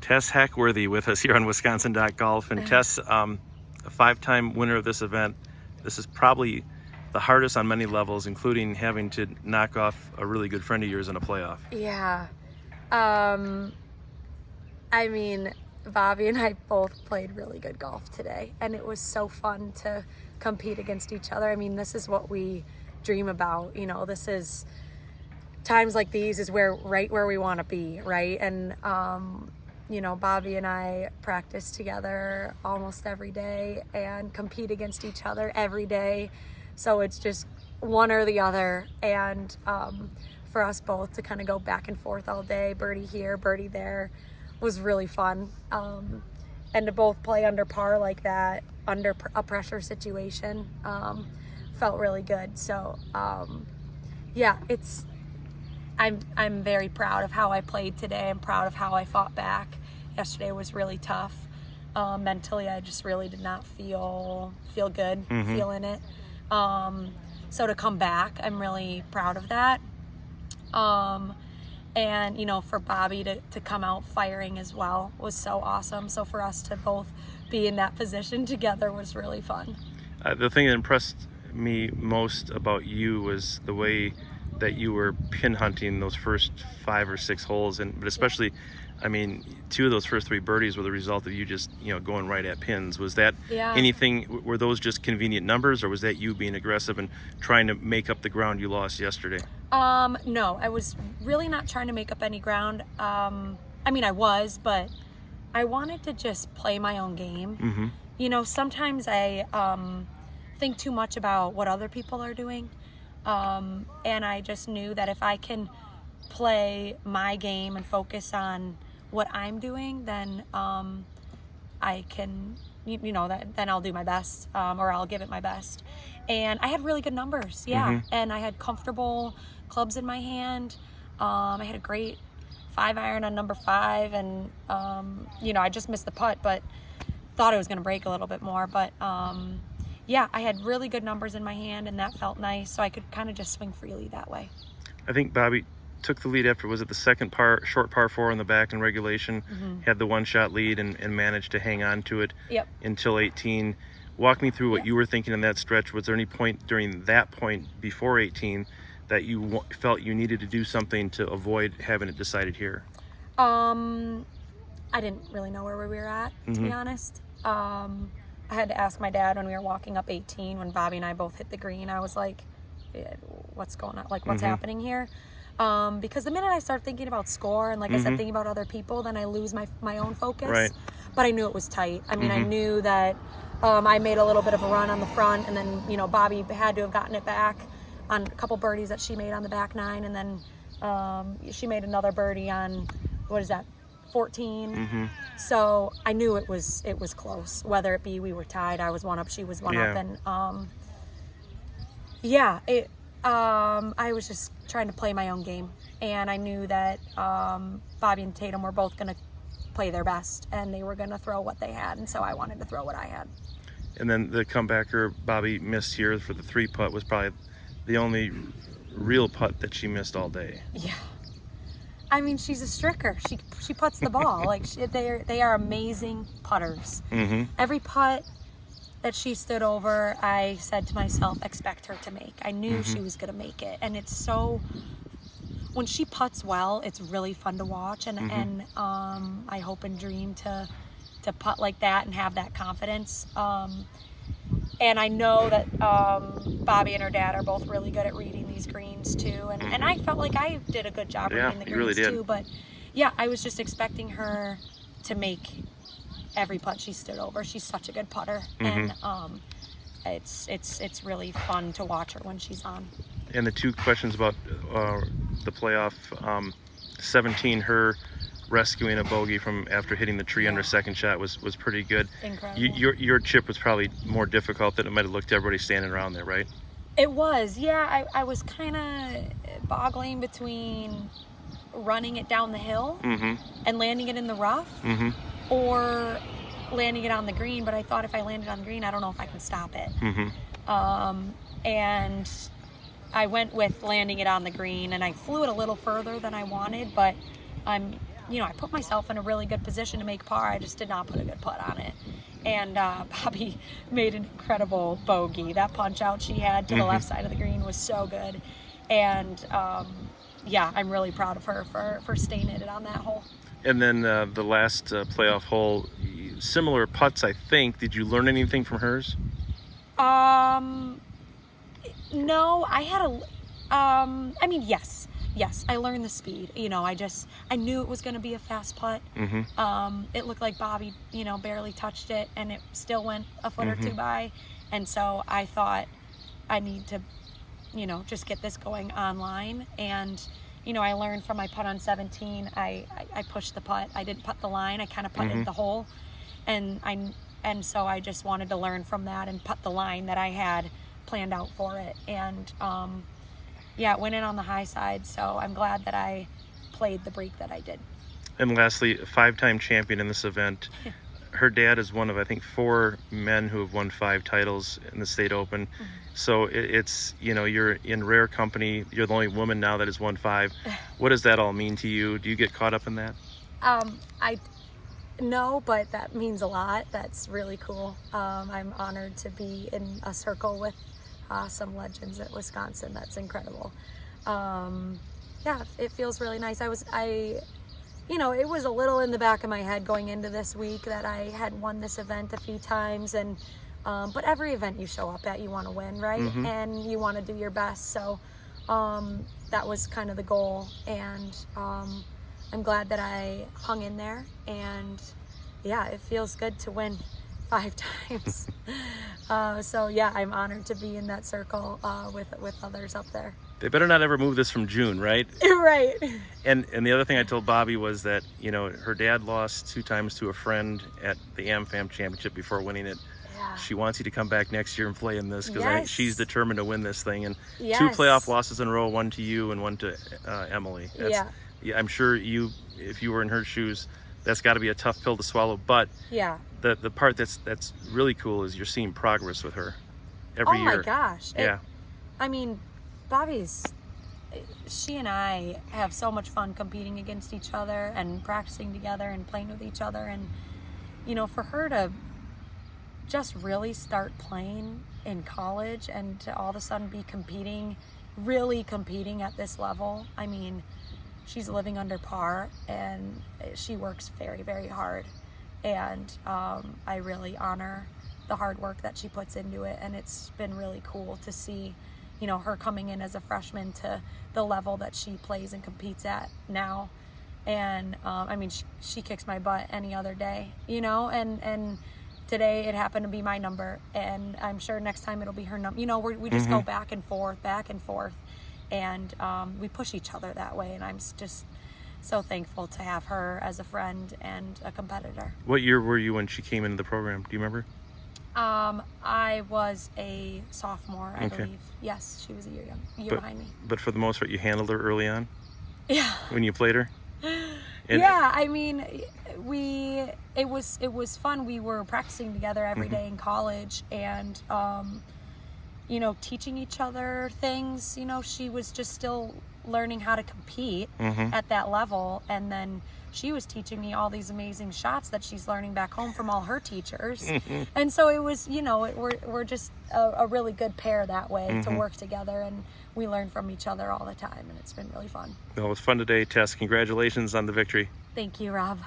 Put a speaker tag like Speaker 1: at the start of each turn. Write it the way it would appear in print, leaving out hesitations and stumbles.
Speaker 1: Tess Hackworthy with us here on Wisconsin.golf. And Tess, a 5-time winner of this event. This is probably the hardest on many levels, including having to knock off a really good friend of yours in a playoff.
Speaker 2: Yeah. I mean, Bobby and I both played really good golf today, and it was so fun to compete against each other. I mean, this is what we dream about. You know, this is times like these is right where we want to be, right? And you know, Bobby and I practice together almost every day and compete against each other every day. So it's just one or the other. And for us both to kind of go back and forth all day, birdie here, birdie there, was really fun. And to both play under par like that, under a pressure situation, felt really good. So yeah, I'm very proud of how I played today. I'm proud of how I fought back. Yesterday was really tough. Mentally, I just really did not feel good, feeling it. So to come back, I'm really proud of that. And, you know, for Bobby to come out firing as well was so awesome. So for us to both be in that position together was really fun.
Speaker 1: The thing that impressed me most about you was the way that you were pin hunting those first 5 or 6 holes, but especially, I mean, 2 of those first 3 birdies were the result of you just, you know, going right at pins. Was that anything? Were those just convenient numbers, or was that you being aggressive and trying to make up the ground you lost yesterday?
Speaker 2: No, I was really not trying to make up any ground. I mean, I was, but I wanted to just play my own game. You know, sometimes I think too much about what other people are doing. And I just knew that if I can play my game and focus on what I'm doing, then I can, you know, then I'll do my best, or I'll give it my best. And I had really good numbers, and I had comfortable clubs in my hand. I had a great 5-iron on number 5, and you know, I just missed the putt, but thought it was going to break a little bit more. But yeah, I had really good numbers in my hand, and that felt nice, so I could kind of just swing freely that way.
Speaker 1: I think Bobby took the lead after, was it the second short par 4 in the back in regulation, had the 1-shot lead and managed to hang on to it until 18. Walk me through what you were thinking in that stretch. Was there any point during that point before 18 that you felt you needed to do something to avoid having it decided here?
Speaker 2: I didn't really know where we were at, to be honest. I had to ask my dad when we were walking up 18, when Bobby and I both hit the green. I was like, what's going on? Like, what's happening here? Because the minute I start thinking about score and, like I said, thinking about other people, then I lose my own focus.
Speaker 1: Right.
Speaker 2: But I knew it was tight. I mean, I knew that I made a little bit of a run on the front, and then, you know, Bobby had to have gotten it back on a couple birdies that she made on the back 9, and then she made another birdie on, what is that, 14. So I knew it was close, whether it be we were tied, I was 1 up, she was 1 up, and I was just trying to play my own game, and I knew that Bobby and Tatum were both going to play their best, and they were going to throw what they had, and so I wanted to throw what I had.
Speaker 1: And then the comebacker Bobby missed here for the 3 putt was probably the only real putt that she missed all day.
Speaker 2: Yeah. I mean, she's a stricker. She puts the ball. Like, they are amazing putters. Every putt that she stood over, I said to myself, expect her to make. I knew she was going to make it. And it's so, when she putts well, it's really fun to watch. And I hope and dream to putt like that and have that confidence. And I know that Bobby and her dad are both really good at reading these greens too. And I felt like I did a good job reading the greens too. But yeah, I was just expecting her to make every putt she stood over. She's such a good putter. And it's really fun to watch her when she's on.
Speaker 1: And the 2 questions about the playoff, 17, her rescuing a bogey from after hitting the tree on her second shot was pretty good.
Speaker 2: Incredible.
Speaker 1: Your chip was probably more difficult than it might have looked to everybody standing around there, right?
Speaker 2: It was, yeah. I was kind of boggling between running it down the hill and landing it in the rough, or landing it on the green. But I thought if I landed on the green, I don't know if I can stop it. And I went with landing it on the green, and I flew it a little further than I wanted, but I'm I put myself in a really good position to make par. I just did not put a good putt on it. And Bobby made an incredible bogey. That punch out she had to the left side of the green was so good. And I'm really proud of her for staying in it on that hole.
Speaker 1: And then the last playoff hole, similar putts, I think. Did you learn anything from hers?
Speaker 2: No, I had yes, I learned the speed. I knew it was going to be a fast putt. It looked like Bobby, barely touched it, and it still went a foot or two by. And so I thought I need to, just get this going online. And, I learned from my putt on 17. I pushed the putt. I didn't putt the line. I kind of putted the hole. And so I just wanted to learn from that and putt the line that I had planned out for it. And it went in on the high side, so I'm glad that I played the break that I did.
Speaker 1: And lastly, a 5-time champion in this event. Her dad is one of, I think, 4 men who have won 5 titles in the State Open. So it's, you're in rare company. You're the only woman now that has won 5. What does that all mean to you? Do you get caught up in that?
Speaker 2: No, but that means a lot. That's really cool. I'm honored to be in a circle with some legends at Wisconsin. That's incredible. It feels really nice. It was a little in the back of my head going into this week that I had won this event a few times, and but every event you show up at, you want to win, right? And you want to do your best. So that was kind of the goal, and I'm glad that I hung in there, and it feels good to win 5 times. I'm honored to be in that circle with others up there.
Speaker 1: They better not ever move this from June, right?
Speaker 2: Right.
Speaker 1: And the other thing I told Bobby was that, her dad lost 2 times to a friend at the AmFam Championship before winning it.
Speaker 2: Yeah.
Speaker 1: She wants you to come back next year and play in this because
Speaker 2: Yes.
Speaker 1: she's determined to win this thing. And
Speaker 2: Yes.
Speaker 1: 2 playoff losses in a row, 1 to you and 1 to Emily.
Speaker 2: Yeah,
Speaker 1: I'm sure if you were in her shoes, that's got to be a tough pill to swallow. But the part that's really cool is you're seeing progress with her every year.
Speaker 2: Oh my gosh.
Speaker 1: Yeah.
Speaker 2: She and I have so much fun competing against each other and practicing together and playing with each other. And, for her to just really start playing in college and to all of a sudden be really competing at this level, she's living under par, and she works very, very hard. And I really honor the hard work that she puts into it. And it's been really cool to see, her coming in as a freshman to the level that she plays and competes at now. And she kicks my butt any other day, and today it happened to be my number, and I'm sure next time it'll be her number. We just go back and forth, and we push each other that way. And I'm just so thankful to have her as a friend and a competitor.
Speaker 1: What year were you when she came into the program? Do you remember?
Speaker 2: I was a sophomore, I believe. Yes, she was a year behind me.
Speaker 1: But for the most part, you handled her early on?
Speaker 2: Yeah.
Speaker 1: When you played her?
Speaker 2: It was fun. We were practicing together every day in college, and teaching each other things. She was just still learning how to compete at that level, and then she was teaching me all these amazing shots that she's learning back home from all her teachers. And so it was, we're just a really good pair that way to work together, and we learn from each other all the time, and it's been really fun.
Speaker 1: Well, it was fun today, Tess. Congratulations on the victory.
Speaker 2: Thank you, Rob.